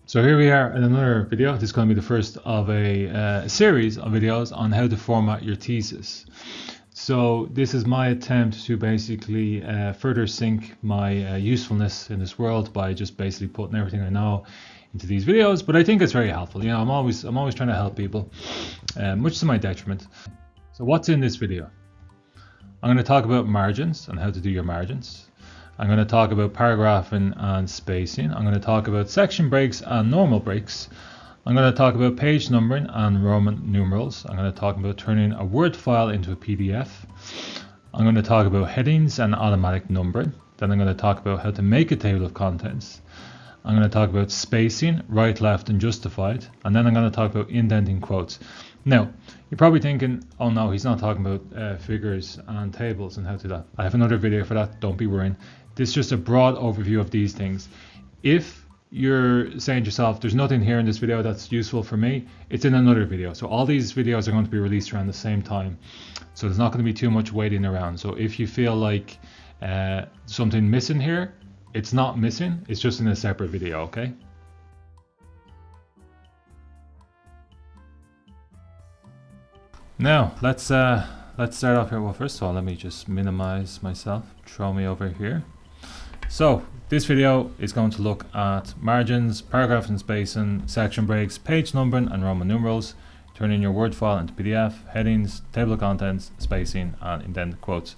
So here we are in another video. This is going to be the first of a series of videos on how to format your thesis. So this is my attempt to basically further sink my usefulness in this world by just basically putting everything I know into these videos. But I think it's very helpful. You know, I'm always trying to help people, much to my detriment. So what's in this video? I'm going to talk about margins and how to do your margins. I'm going to talk about paragraphing and spacing. I'm going to talk about section breaks and normal breaks. I'm going to talk about page numbering and Roman numerals. I'm going to talk about turning a Word file into a PDF. I'm going to talk about headings and automatic numbering. Then I'm going to talk about how to make a table of contents. I'm going to talk about spacing, right, left, and justified. And then I'm going to talk about indenting quotes. Now, you're probably thinking, oh no, he's not talking about figures and tables and how to do that. I have another video for that, don't be worrying. This is just a broad overview of these things. If you're saying to yourself, there's nothing here in this video that's useful for me, it's in another video. So all these videos are going to be released around the same time. So there's not going to be too much waiting around. So if you feel like something missing here, it's not missing, it's just in a separate video, okay? Now, let's start off here. Well, first of all, let me just minimize myself, throw me over here. So this video is going to look at margins, paragraph and spacing, section breaks, page numbering and Roman numerals, turning your Word file into PDF, headings, table of contents, spacing and indented quotes.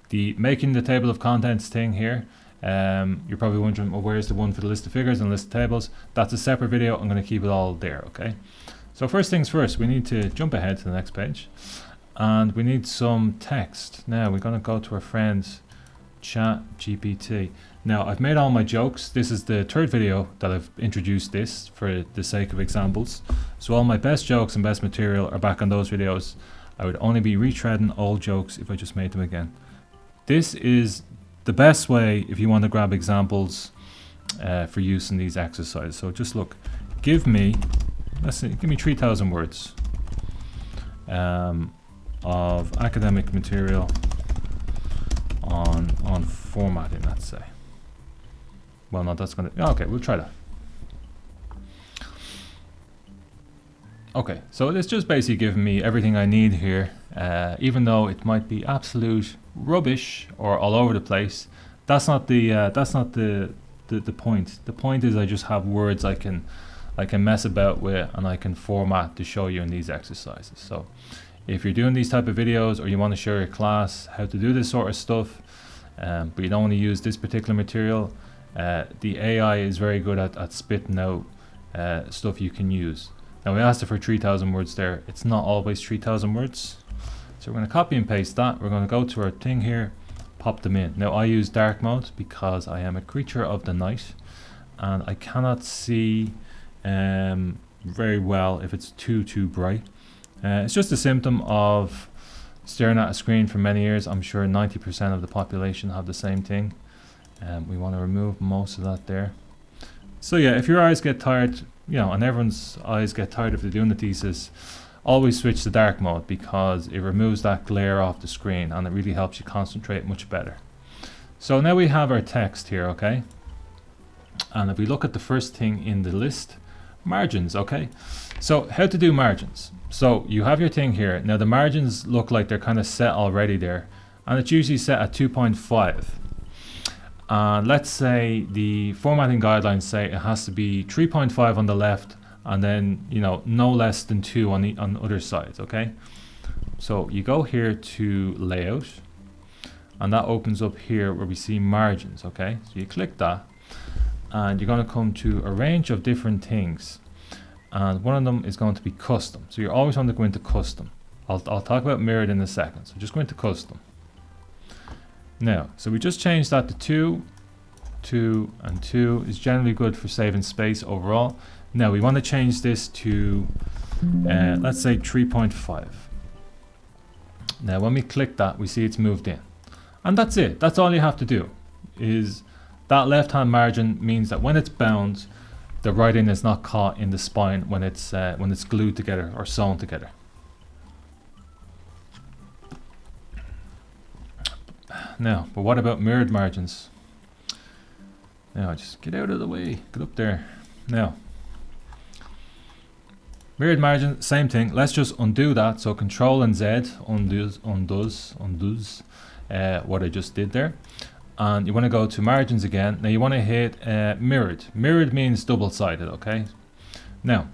The making the table of contents thing here, you're probably wondering, well, where's the one for the list of figures and list of tables? That's a separate video. I'm going to keep it all there, okay? So first things first, we need to jump ahead to the next page and we need some text. Now we're going to go to our friend ChatGPT. Now I've made all my jokes. This is the third video that I've introduced this for the sake of examples. So all my best jokes and best material are back on those videos. I would only be retreading old jokes if I just made them again. This is the best way if you want to grab examples for use in these exercises. So just look, give me 3,000 words of academic material on formatting, let's say. Well, no, that's gonna, okay, we'll try that. Okay, so it's just basically giving me everything I need here, even though it might be absolute rubbish or all over the place. That's not the point. The point is I just have words I can mess about with and I can format to show you in these exercises. So if you're doing these type of videos or you want to show your class how to do this sort of stuff, but you don't want to use this particular material, the AI is very good at spitting out stuff you can use. Now we asked it for 3,000 words there. It's not always 3,000 words. So we're going to copy and paste that. We're going to go to our thing here, pop them in. Now I use dark mode because I am a creature of the night and I cannot see very well if it's too bright. It's just a symptom of staring at a screen for many years. I'm sure 90% of the population have the same thing. We want to remove most of that there. So yeah, if your eyes get tired, you know, and everyone's eyes get tired if they're doing the thesis, always switch to dark mode because it removes that glare off the screen and it really helps you concentrate much better. So now we have our text here, okay? And if we look at the first thing in the list, margins, okay? So how to do margins. So you have your thing here. Now the margins look like they're kind of set already there. And it's usually set at 2.5. And let's say the formatting guidelines say it has to be 3.5 on the left and then, you know, no less than 2 on the other sides, okay? So you go here to layout and that opens up here where we see margins, okay? So you click that and you're going to come to a range of different things. And one of them is going to be custom. So you're always going to go into custom. I'll talk about mirrored in a second. So just go into custom. Now, so we just changed that to 2, 2, and 2 is generally good for saving space overall. Now we want to change this to, let's say 3.5. Now when we click that, we see it's moved in. And that's it. That's all you have to do. Is that left-hand margin means that when it's bound, the writing is not caught in the spine when it's glued together or sewn together. Now, but what about mirrored margins? Now, just get out of the way. Get up there. Now, Mirrored margin, same thing. Let's just undo that. So Control and Z undoes what I just did there. And you want to go to margins again. Now you want to hit mirrored. Mirrored means double-sided, okay? Now,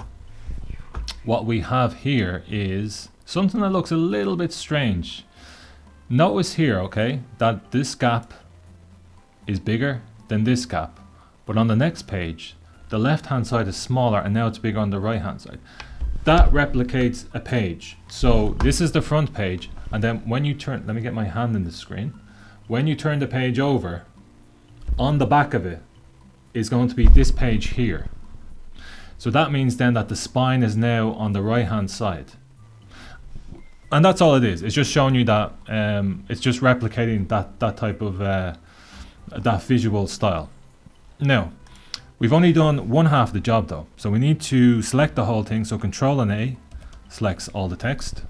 what we have here is something that looks a little bit strange. Notice here, okay, that this gap is bigger than this gap. But on the next page, the left-hand side is smaller and now it's bigger on the right-hand side. That replicates a page. So this is the front page, and then when you turn, let me get my hand in the screen. When you turn the page over, on the back of it is going to be this page here. So that means then that the spine is now on the right-hand side. And that's all it is. It's just showing you that it's just replicating that type of that visual style. Now, we've only done one half of the job though. So we need to select the whole thing. So Control and A selects all the text.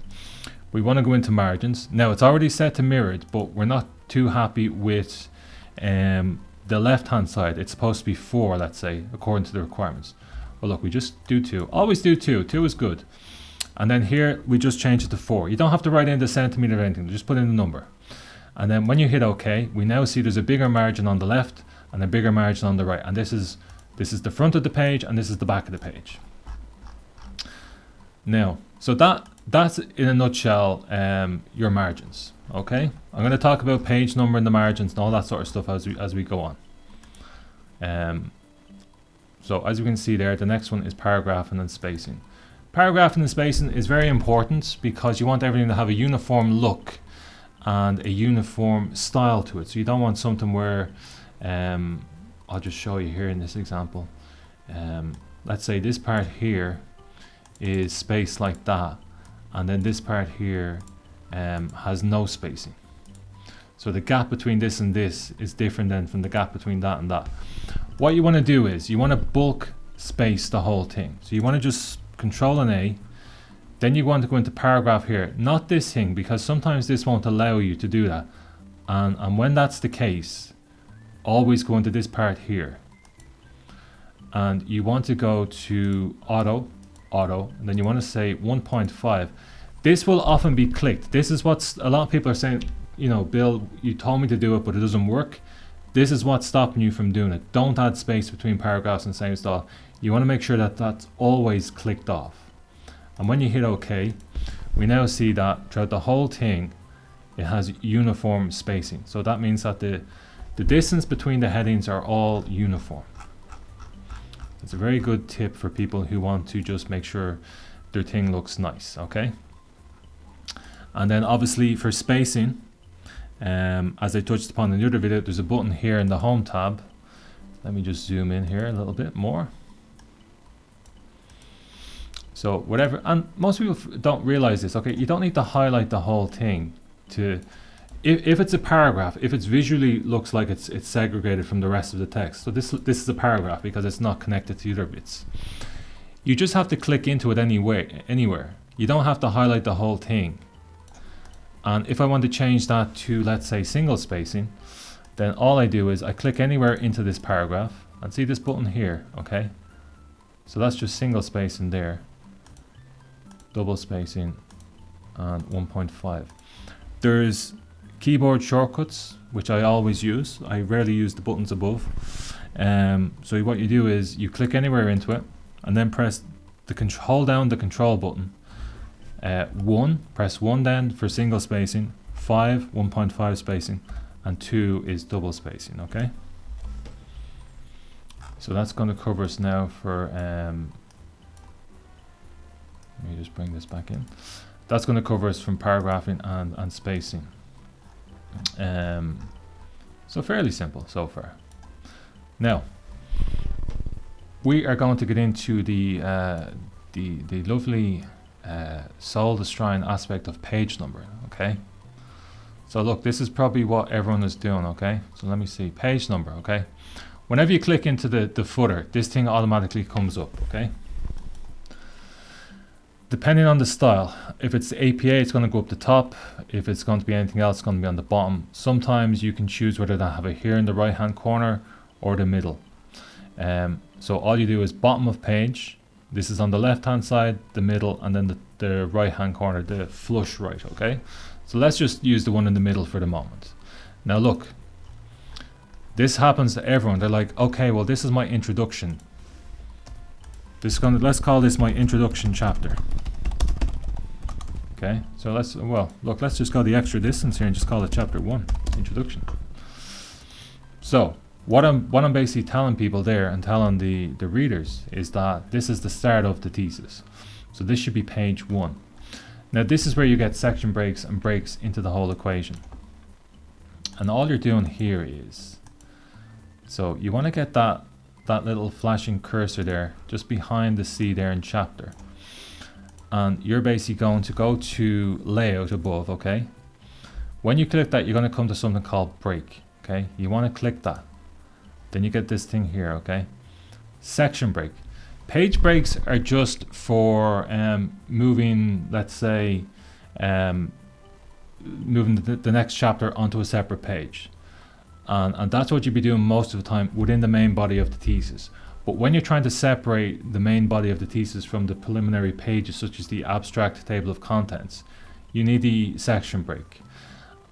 We want to go into margins. Now it's already set to mirrored, but we're not too happy with the left hand side. It's supposed to be 4, let's say, according to the requirements. Well, look, we just do 2. Always do 2. 2 is good. And then here we just change it to 4. You don't have to write in the centimeter or anything. Just put in the number. And then when you hit OK, we now see there's a bigger margin on the left and a bigger margin on the right. And this is the front of the page and this is the back of the page. Now, so that's in a nutshell your margins. Okay, I'm going to talk about page number and the margins and all that sort of stuff as we go on. So as you can see there, the next one is paragraphing and spacing. Paragraphing and spacing is very important because you want everything to have a uniform look and a uniform style to it. So you don't want something where, I'll just show you here in this example. Let's say this part here is spaced like that, and then this part here has no spacing. So the gap between this and this is different than from the gap between that and that. What you want to do is you want to bulk space the whole thing. So you want to just Control and A, then you want to go into paragraph here, not this thing, because sometimes this won't allow you to do that. And when that's the case, always go into this part here. And you want to go to auto, and then you want to say 1.5. This will often be clicked. This is what's, a lot of people are saying, you know, Bill, you told me to do it, but it doesn't work. This is what's stopping you from doing it. Don't add space between paragraphs and same style. You want to make sure that that's always clicked off. And when you hit OK, we now see that throughout the whole thing, it has uniform spacing. So that means that the distance between the headings are all uniform. It's a very good tip for people who want to just make sure their thing looks nice, okay? And then obviously for spacing, as I touched upon in the other video, there's a button here in the Home tab. Let me just zoom in here a little bit more. So whatever, and most people don't realize this, okay? You don't need to highlight the whole thing to, if it's a paragraph, if it's visually looks like it's segregated from the rest of the text. So this is a paragraph because it's not connected to the other bits. You just have to click into it anywhere. You don't have to highlight the whole thing. And if I want to change that to, let's say, single spacing, then all I do is I click anywhere into this paragraph and see this button here, okay? So that's just single spacing there, double spacing, and 1.5. There's keyboard shortcuts, which I always use. I rarely use the buttons above. So what you do is you click anywhere into it and then press hold down the control button. 1, press 1 then for single spacing, 5, 1.5 spacing, and 2 is double spacing, okay? So that's going to cover us now for, let me just bring this back in. That's going to cover us from paragraphing and spacing. So fairly simple so far. Now, we are going to get into the lovely soul-destroying aspect of page number, okay? So look, this is probably what everyone is doing, okay? So let me see, page number, okay? Whenever you click into the footer, this thing automatically comes up, okay? Depending on the style, if it's the APA, it's going to go up the top. If it's going to be anything else, it's going to be on the bottom. Sometimes you can choose whether to have it here in the right hand corner or the middle. So all you do is bottom of page, This is on the left hand side, the middle, and then the right hand corner, the flush right, okay? So let's just use the one in the middle for the moment. Now look, this happens to everyone. They're like, okay, well this is my introduction. Let's call this my introduction chapter. Okay, so let's just go the extra distance here and just call it chapter 1, introduction. So what I'm basically telling people there and telling the readers is that this is the start of the thesis. So this should be page 1. Now this is where you get section breaks and breaks into the whole equation. And all you're doing here is, so you want to get that little flashing cursor there just behind the C there in chapter. And you're basically going to go to layout above, okay? When you click that, you're going to come to something called break, okay? You want to click that. Then you get this thing here, okay? Section break. Page breaks are just for moving, let's say, moving the next chapter onto a separate page. And that's what you'd be doing most of the time within the main body of the thesis. But when you're trying to separate the main body of the thesis from the preliminary pages, such as the abstract table of contents, you need the section break.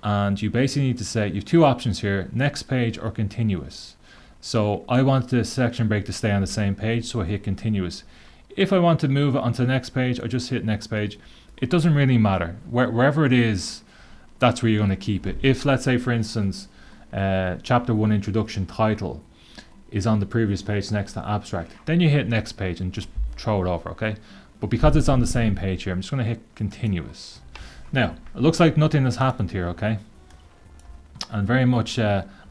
And you basically need to say, you have two options here, next page or continuous. So I want the section break to stay on the same page, so I hit continuous. If I want to move it onto the next page, I just hit next page. It doesn't really matter. Wherever it is, that's where you're going to keep it. If, let's say, for instance, chapter 1 introduction title is on the previous page next to abstract, then you hit next page and just throw it over, okay? But because it's on the same page here, I'm just going to hit continuous. Now, it looks like nothing has happened here, okay? And very much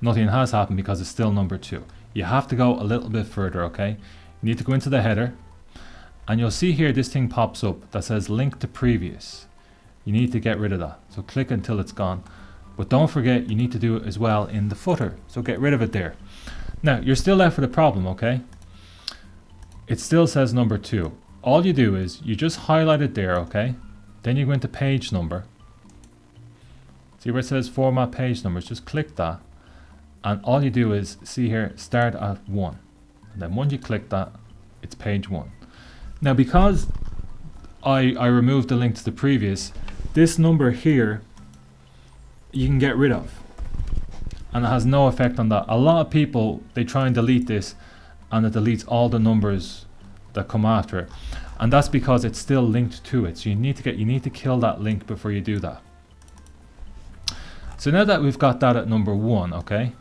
nothing has happened because it's still number 2. You have to go a little bit further, okay? You need to go into the header, and you'll see here this thing pops up that says link to previous. You need to get rid of that. So click until it's gone. But don't forget, you need to do it as well in the footer. So get rid of it there. Now, you're still left with a problem, okay? It still says number 2. All you do is, you just highlight it there, okay? Then you go into page number. See where it says format page numbers? Just click that. And all you do is, see here, start at 1. And then once you click that, it's page 1. Now, because I removed the link to the previous, this number here, you can get rid of. And it has no effect on that. A lot of people, they try and delete this, and it deletes all the numbers that come after it. And that's because it's still linked to it. So you need to kill that link before you do that. So now that we've got that at number 1, okay,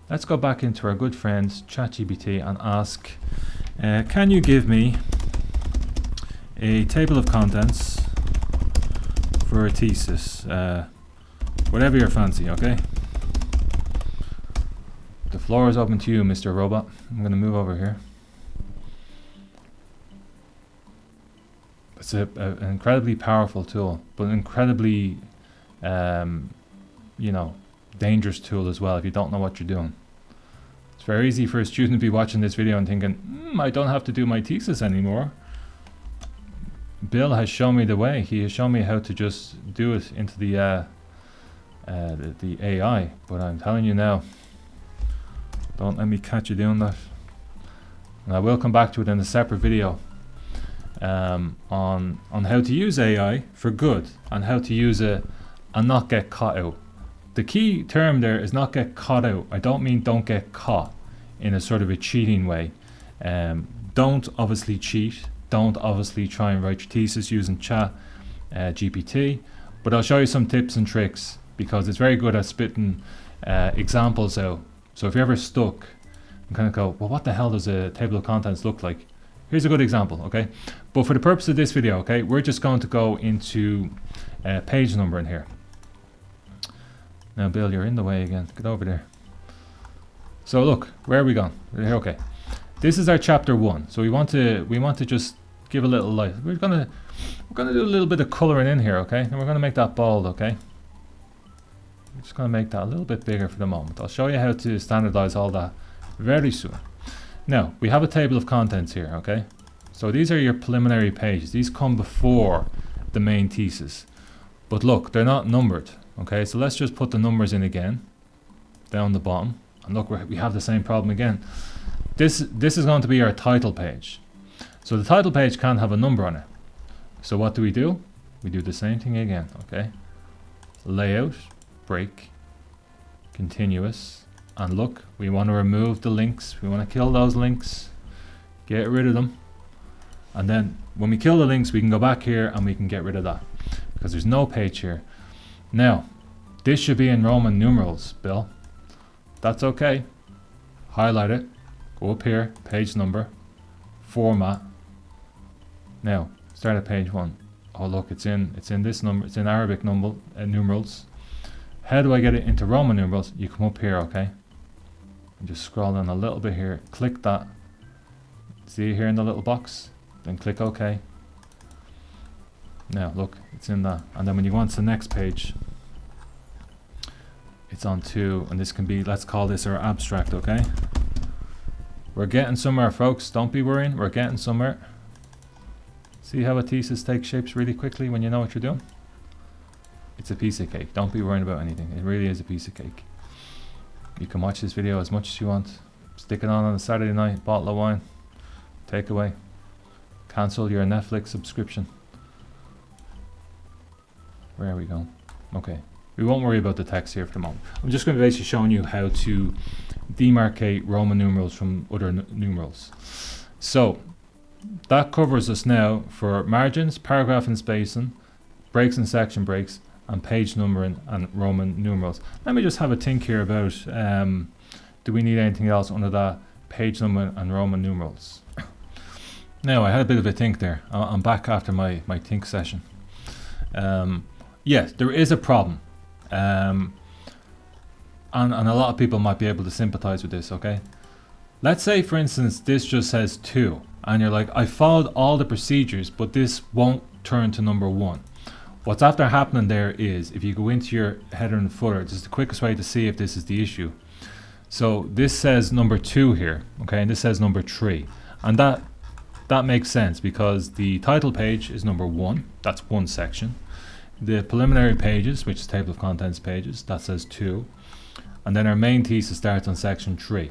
let's go back into our good friend ChatGPT and ask, can you give me a table of contents for a thesis? Whatever you're fancy, okay? The floor is open to you, Mr. Robot. I'm going to move over here. It's an incredibly powerful tool, but an incredibly, dangerous tool as well if you don't know what you're doing. It's very easy for a student to be watching this video and thinking, I don't have to do my thesis anymore. Bill has shown me the way. He has shown me how to just do it into the AI. But I'm telling you now, don't let me catch you doing that. And I will come back to it in a separate video on how to use AI for good and how to use it and not get caught out. The key term there is not get caught out. I don't mean don't get caught in a sort of a cheating way. Don't obviously cheat. Don't obviously try and write your thesis using Chat GPT. But I'll show you some tips and tricks because it's very good at spitting examples out. So if you're ever stuck and kind of go, well, what the hell does a table of contents look like? Here's a good example, okay? But for the purpose of this video, okay, we're just going to go into page number in here. Now, Bill, you're in the way again. Get over there. So look, where are we going? We're here, okay. This is our chapter 1. So we want to just give a little light. We're gonna do a little bit of coloring in here, okay? And we're gonna make that bold, okay? We're just gonna make that a little bit bigger for the moment. I'll show you how to standardize all that very soon. Now, we have a table of contents here, okay? So these are your preliminary pages. These come before the main thesis. But look, they're not numbered, okay? So let's just put the numbers in again, down the bottom. And look, we have the same problem again. This is going to be our title page. So the title page can't have a number on it. So what do? We do the same thing again, okay? Layout, break, continuous, and look, we want to remove the links. We want to kill those links, get rid of them. And then when we kill the links, we can go back here and we can get rid of that because there's no page here. Now, this should be in Roman numerals, Bill. That's okay. Highlight it, go up here, page number, format. Now, start at page 1. Oh look, it's in this number, it's in Arabic numerals. How do I get it into Roman numerals? You come up here, okay? And just scroll down a little bit here, click that. See here in the little box? Then click OK. Now look, it's in that. And then when you go on to the next page, it's on 2, and this can be, let's call this our abstract, okay? We're getting somewhere, folks. Don't be worrying, we're getting somewhere. See how a thesis takes shapes really quickly when you know what you're doing? It's a piece of cake. Don't be worrying about anything. It really is a piece of cake. You can watch this video as much as you want. Stick it on a Saturday night, bottle of wine, takeaway. Cancel your Netflix subscription. Where are we going? Okay. We won't worry about the text here for the moment. I'm just going to be basically showing you how to demarcate Roman numerals from other numerals. So that covers us now for margins, paragraph and spacing, breaks and section breaks, and page numbering and Roman numerals. Let me just have a think here about do we need anything else under that page numbering and Roman numerals. Now I had a bit of a think there. I'm back after my think session. Yes, there is a problem. And a lot of people might be able to sympathize with this, okay? Let's say for instance this just says 2 and you're like, I followed all the procedures but this won't turn to number 1. What's after happening there is, if you go into your header and footer, this is the quickest way to see if this is the issue. So this says number 2 here, okay, and this says number 3, and that makes sense because the title page is number 1, that's one section. The preliminary pages, which is table of contents pages, that says 2, and then our main thesis starts on section 3.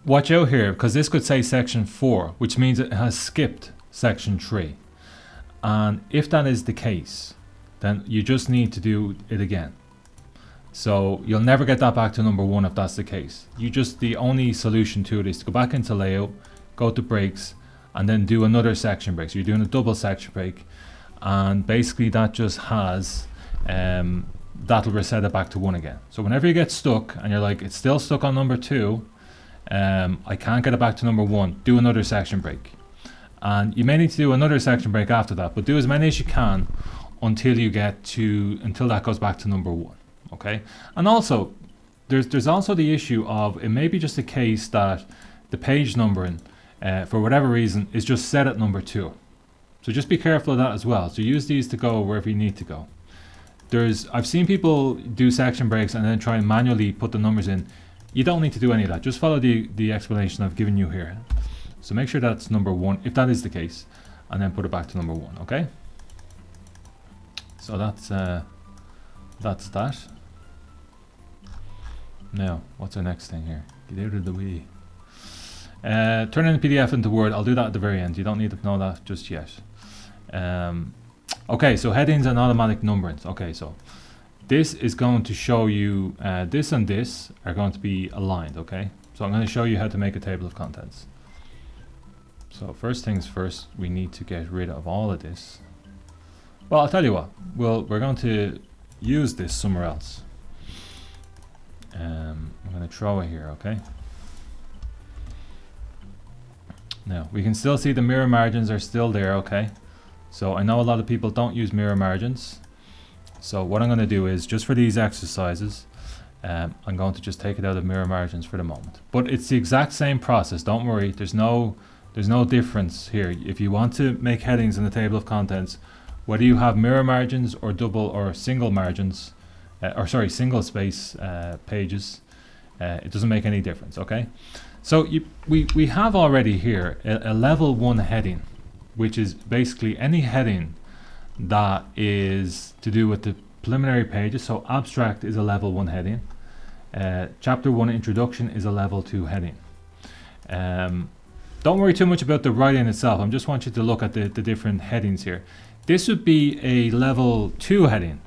Watch out here, because this could say section 4, which means it has skipped section 3. And if that is the case, then you just need to do it again. So you'll never get that back to number 1 if that's the case. The only solution to it is to go back into layout, go to breaks, and then do another section break. So you're doing a double section break, and basically that just has that'll reset it back to 1 again. So whenever you get stuck and you're like, it's still stuck on number 2, I can't get it back to number 1, do another section break. And you may need to do another section break after that, but do as many as you can until that goes back to number 1. Okay, and also there's also the issue of, it may be just a case that the page numbering for whatever reason is just set at number 2. So just be careful of that as well. So use these to go wherever you need to go. I've seen people do section breaks and then try and manually put the numbers in. You don't need to do any of that. Just follow the explanation I've given you here. So make sure that's number 1 if that is the case, and then put it back to number 1. Okay. So that's that. Now, what's our next thing here? Get out of the way. Turning the PDF into Word. I'll do that at the very end. You don't need to know that just yet. Okay, so headings and automatic numberings. Okay, so this is going to show you this and this are going to be aligned. Okay, so I'm going to show you how to make a table of contents. So first things first, we need to get rid of all of this. Well, I'll tell you what. We're going to use this somewhere else. I'm going to throw it here, okay? Now, we can still see the mirror margins are still there, okay? So I know a lot of people don't use mirror margins. So what I'm going to do is, just for these exercises, I'm going to just take it out of mirror margins for the moment. But it's the exact same process, don't worry. There's no difference here. If you want to make headings in the table of contents, whether you have mirror margins or double or single margins, single space pages, it doesn't make any difference, okay? So we have already here a level 1 heading, which is basically any heading that is to do with the preliminary pages. So abstract is a level 1 heading. Chapter 1 introduction is a level 2 heading. don't worry too much about the writing itself. I just want you to look at the different headings here. This would be a level 2 heading.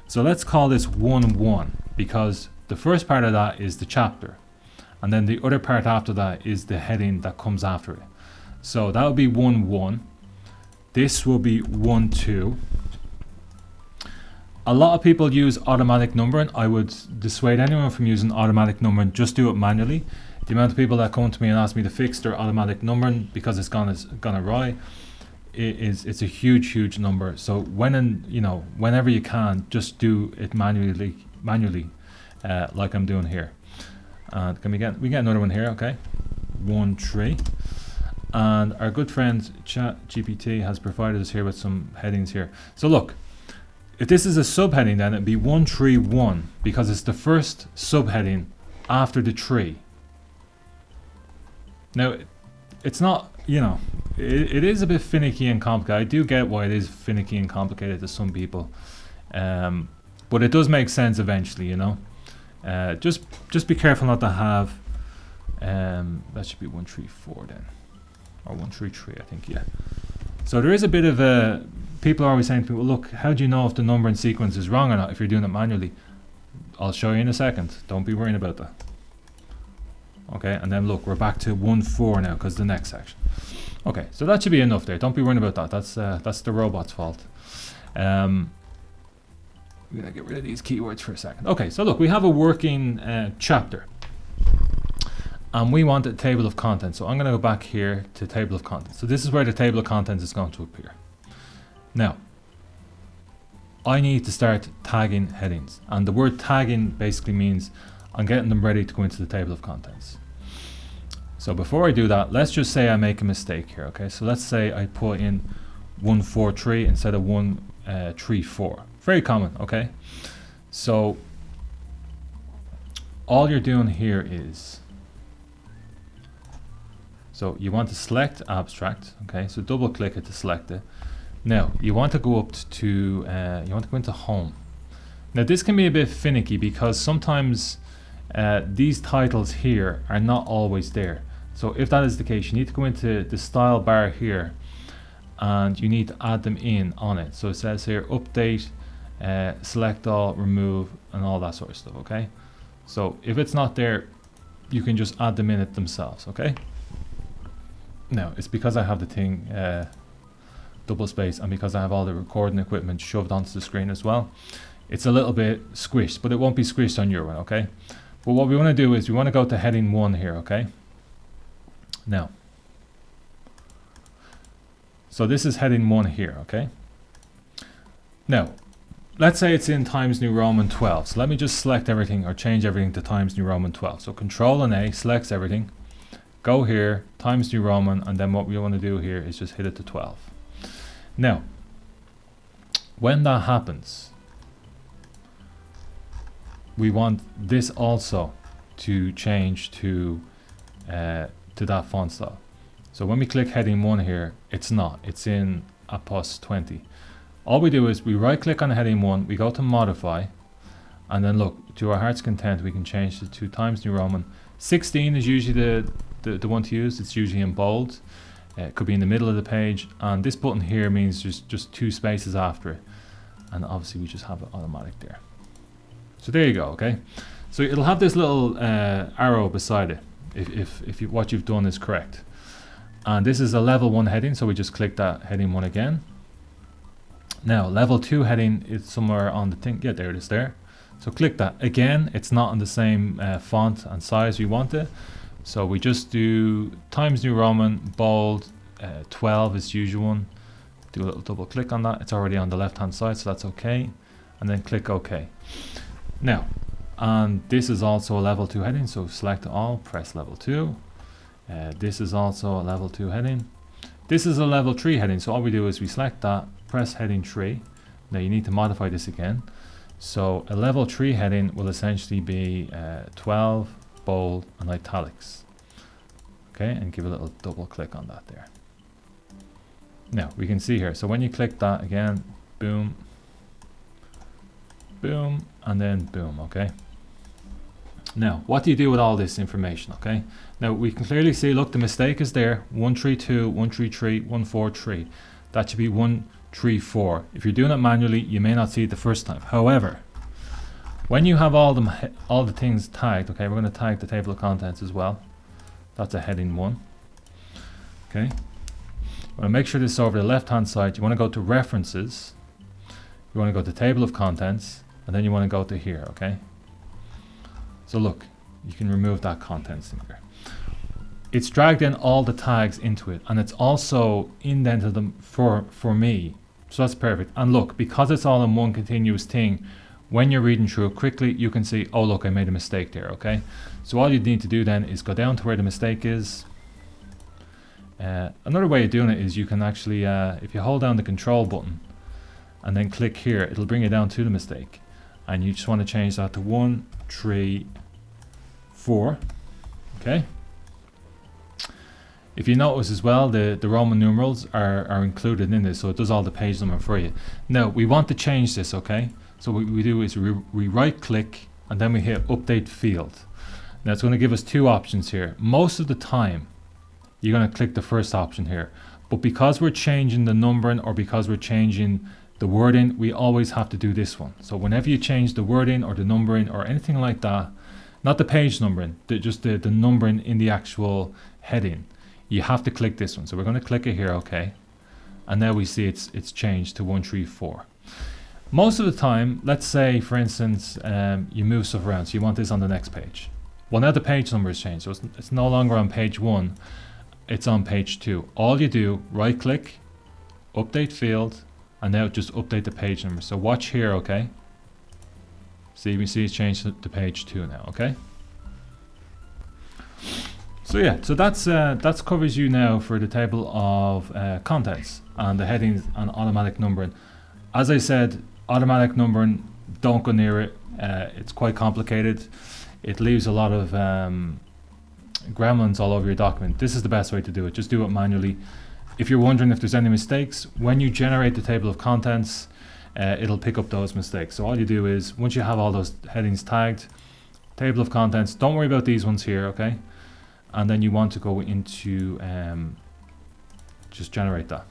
So let's call this 1-1 because the first part of that is the chapter. And then the other part after that is the heading that comes after it. So that would be 1-1. This will be 1-2. A lot of people use automatic numbering. I would dissuade anyone from using automatic numbering. Just do it manually. The amount of people that come to me and ask me to fix their automatic numbering because it's gone awry, it's a huge number. So whenever you can, just do it manually, like I'm doing here. And we get another one here, okay? 1-3. And our good friend ChatGPT has provided us here with some headings here. So look, if this is a subheading, then it'd be 1-3-1 because it's the first subheading after the tree. Now, it's not, it is a bit finicky and complicated. I do get why it is finicky and complicated to some people, but it does make sense eventually, Just be careful not to have, that should be 1-3-4 then, or 1-3-3, I think, yeah. So there is a bit of a, people are always saying to me, well, look, how do you know if the numbering sequence is wrong or not if you're doing it manually? I'll show you in a second. Don't be worrying about that. Okay, and then look, we're back to 1-4 now because the next section. Okay, so that should be enough there. Don't be worrying about that. That's the robot's fault. We're gonna get rid of these keywords for a second. Okay, so look, we have a working chapter, and we want a table of contents. So I'm going to go back here to table of contents. So this is where the table of contents is going to appear. Now, I need to start tagging headings, and the word tagging basically means I'm getting them ready to go into the table of contents. So before I do that, let's just say I make a mistake here, okay? So let's say I put in 1-4-3 instead of 1-3-4. Very common, okay? So all you're doing here is, so you want to select abstract, okay? So double click it to select it. Now you want to go up to, you want to go into home. Now this can be a bit finicky because sometimes these titles here are not always there. So if that is the case, you need to go into the style bar here and you need to add them in on it. So it says here update, select all, remove, and all that sort of stuff, okay? So if it's not there, you can just add them in it themselves, okay? Now it's because I have the thing double space and because I have all the recording equipment shoved onto the screen as well. It's a little bit squished, but it won't be squished on your one, okay? But what we want to do is we want to go to heading 1 here, okay? Now, so this is heading 1 here, okay? Now, let's say it's in Times New Roman 12. So let me just select everything or change everything to Times New Roman 12. So Control and A selects everything. Go here, Times New Roman, and then what we want to do here is just hit it to 12. Now, when that happens, we want this also to change to that font style. So when we click heading 1 here, it's not. It's in Apos 20. All we do is we right click on heading 1, we go to modify, and then look, to our heart's content, we can change it to Times New Roman. 16 is usually the one to use. It's usually in bold. It could be in the middle of the page, and this button here means there's just 2 spaces after it, and obviously we just have it automatic there. So there you go, okay? So it'll have this little arrow beside it if what you've done is correct. And this is a level 1 heading, so we just click that heading 1 again. Now level 2 heading is somewhere on the thing. Yeah, there it is there. So click that. Again, it's not on the same font and size we want it. So we just do Times New Roman, bold, 12 is the usual one. Do a little double click on that. It's already on the left hand side, so that's okay. And then click OK. Now, and this is also a level 2 heading, so select all, press level 2. This is also a level 2 heading. This is a level 3 heading, so all we do is we select that, press heading 3. Now you need to modify this again. So a level 3 heading will essentially be 12, bold, and italics. Okay, and give a little double click on that there. Now we can see here, so when you click that again, boom, boom, and then boom, okay? Now, what do you do with all this information? Okay, now we can clearly see, look, the mistake is there, 132, 133, 143. That should be 134. If you're doing it manually, you may not see it the first time. However, when you have all the things tagged, okay, we're going to tag the table of contents as well. That's a heading 1. Okay, you want to make sure this is over the left hand side. You want to go to references, you want to go to table of contents, and then you want to go to here. Okay, so look, you can remove that contents in here. It's dragged in all the tags into it, and it's also indented them for me, so that's perfect. And look, because it's all in one continuous thing, when you're reading through it quickly, you can see, oh look, I made a mistake there. Okay, so all you need to do then is go down to where the mistake is. Another way of doing it is you can actually, if you hold down the control button and then click here, it'll bring you down to the mistake, and you just want to change that to 1, 3, 4. Okay, if you notice as well, the Roman numerals are included in this, so it does all the page number for you. Now we want to change this. Okay, so what we do is we right click and then we hit update field. Now it's going to give us two options here. Most of the time you're going to click the first option here, but because we're changing the numbering or because we're changing the wording, we always have to do this one. So whenever you change the wording or the numbering or anything like that, not the page numbering, just the numbering in the actual heading, you have to click this one. So we're going to click it here. Okay, and now we see it's changed to 134. Most of the time, let's say for instance you move stuff around, so you want this on the next page. Well, now the page number is changed, so it's no longer on page 1, it's on page 2. All you do, right click, update field, and now just update the page number. So watch here. Okay, see, we see it's changed to page 2 now. Okay, so yeah, so that's covers you now for the table of contents and the headings and automatic numbering. As I said, automatic numbering, don't go near it. It's quite complicated. It leaves a lot of gremlins all over your document. This is the best way to do it. Just do it manually. If you're wondering if there's any mistakes, when you generate the table of contents, it'll pick up those mistakes. So all you do is, once you have all those headings tagged, table of contents, don't worry about these ones here. Okay, and then you want to go into just generate that.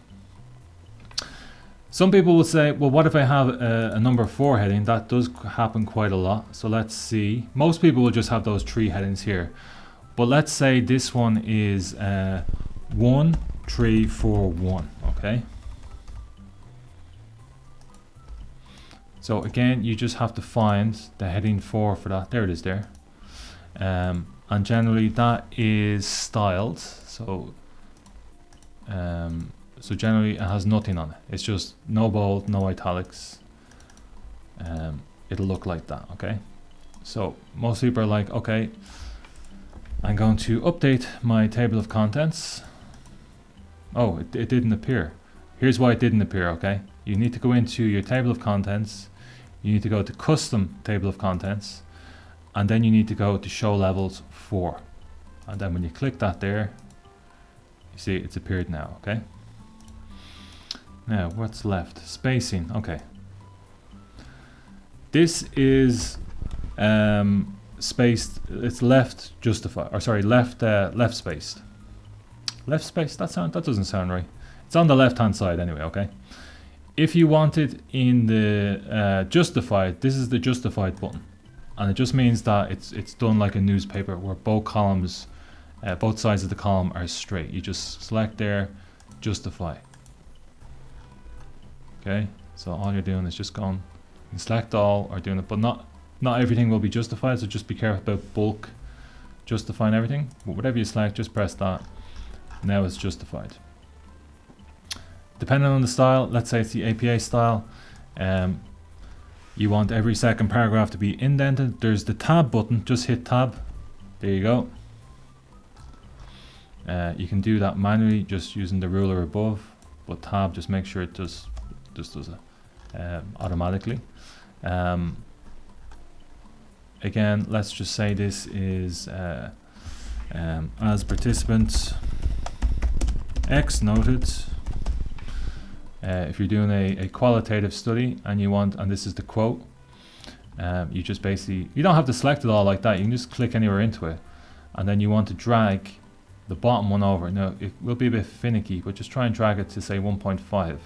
Some people will say, well, what if I have a number 4 heading? That does happen quite a lot. So let's see. Most people will just have those 3 headings here. But let's say this one is 1, 3, 4, 1. Okay. So again, you just have to find the heading 4 for that. There it is there. And generally that is styled. So so generally it has nothing on it. It's just no bold, no italics. It'll look like that. Okay, so most people are like, okay, I'm going to update my table of contents. Oh, it didn't appear. Here's why it didn't appear. Okay, you need to go into your table of contents, you need to go to custom table of contents, and then you need to go to show levels 4, and then when you click that there, you see it's appeared now. Okay, now what's left? Spacing. Okay, this is spaced. It's left justified, or sorry, left spaced. Left spaced. That doesn't sound right. It's on the left hand side anyway. Okay, if you want it in the justified, this is the justified button, and it just means that it's done like a newspaper where both columns, both sides of the column are straight. You just select there, justify. Okay, so all you're doing is just going, you can select all or doing it, but not everything will be justified, so just be careful about bulk justifying everything. But whatever you select, just press that. Now it's justified. Depending on the style, let's say it's the APA style, you want every second paragraph to be indented. There's the tab button, just hit tab. There you go. You can do that manually just using the ruler above, but tab, just make sure it does it automatically. Again, let's just say this is as participants X noted. If you're doing a qualitative study and you want, and this is the quote, you just basically, you don't have to select it all like that, you can just click anywhere into it, and then you want to drag the bottom one over. Now it will be a bit finicky, but just try and drag it to say 1.5.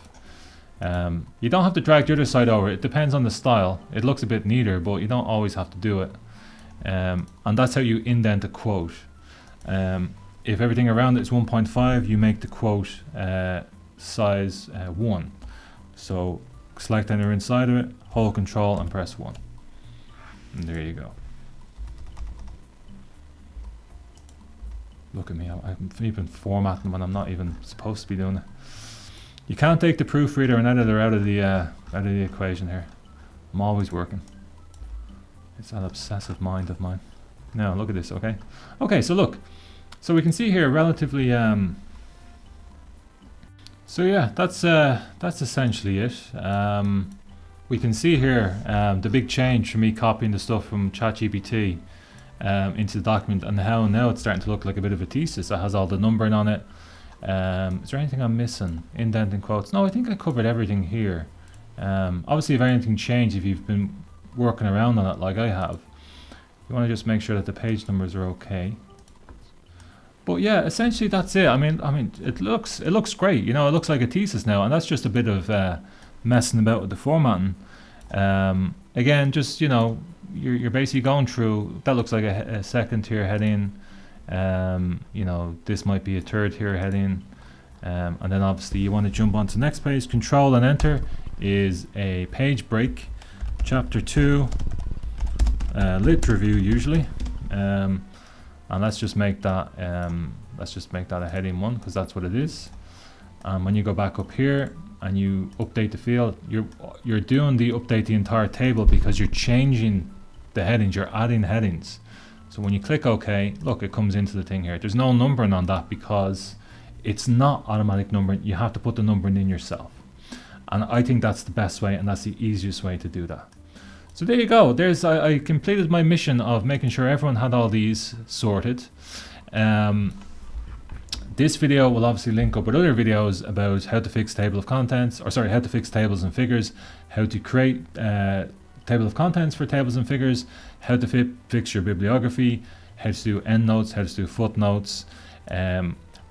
You don't have to drag the other side over, it depends on the style. It looks a bit neater, but you don't always have to do it. And that's how you indent a quote. If everything around it is 1.5, you make the quote size 1. So select anywhere inside of it, hold Control and press 1. And there you go. Look at me, I'm even formatting when I'm not even supposed to be doing it. You can't take the proofreader and editor out of the equation here. I'm always working. It's that obsessive mind of mine. Now look at this, okay? Okay, so look. So we can see here relatively so yeah, that's essentially it. We can see here the big change from me copying the stuff from ChatGPT into the document, and how now it's starting to look like a bit of a thesis. It has all the numbering on it. Is there anything I'm missing? Indenting quotes? No, I think I covered everything here. Obviously, if anything changed, if you've been working around on it like I have, you want to just make sure that the page numbers are okay. But yeah, essentially that's it. I mean, it looks great. You know, it looks like a thesis now, and that's just a bit of messing about with the formatting. Again, just, you know, you're basically going through. That looks like a second tier heading. You know, this might be a third tier heading, and then obviously you want to jump onto the next page. Control and Enter is a page break. Chapter 2, lit review usually. And let's just make that a heading 1, because that's what it is. When you go back up here and you update the field, you're doing the update the entire table, because you're changing the headings, you're adding headings. So when you click OK, look, it comes into the thing here. There's no numbering on that because it's not automatic numbering. You have to put the numbering in yourself. And I think that's the best way, and that's the easiest way to do that. So there you go. I completed my mission of making sure everyone had all these sorted. This video will obviously link up with other videos about how to fix table of contents, or sorry, how to fix tables and figures, how to create table of contents for tables and figures, how to fix your bibliography, how to do endnotes, how to do footnotes.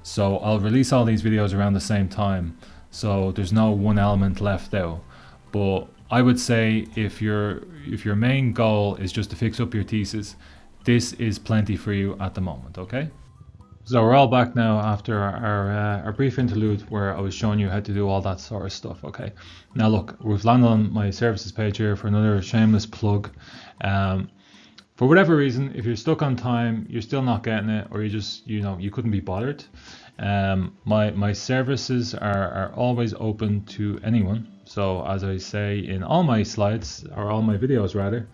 So I'll release all these videos around the same time, so there's no one element left out. But I would say if your main goal is just to fix up your thesis, this is plenty for you at the moment, okay? So we're all back now after our brief interlude where I was showing you how to do all that sort of stuff, okay? Now look, we've landed on my services page here for another shameless plug. For whatever reason, if you're stuck on time, you're still not getting it, or you just, you know, you couldn't be bothered, my services are always open to anyone. So as I say in all my slides, or all my videos rather,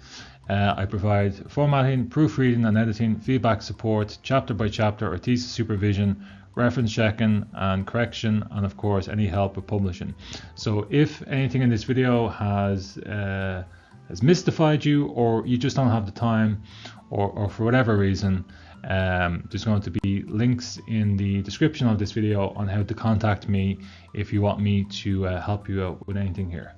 I provide formatting, proofreading and editing, feedback support, chapter by chapter or thesis supervision, reference checking and correction, and of course any help with publishing. So if anything in this video has mystified you, or you just don't have the time, or for whatever reason, there's going to be links in the description of this video on how to contact me if you want me to help you out with anything here.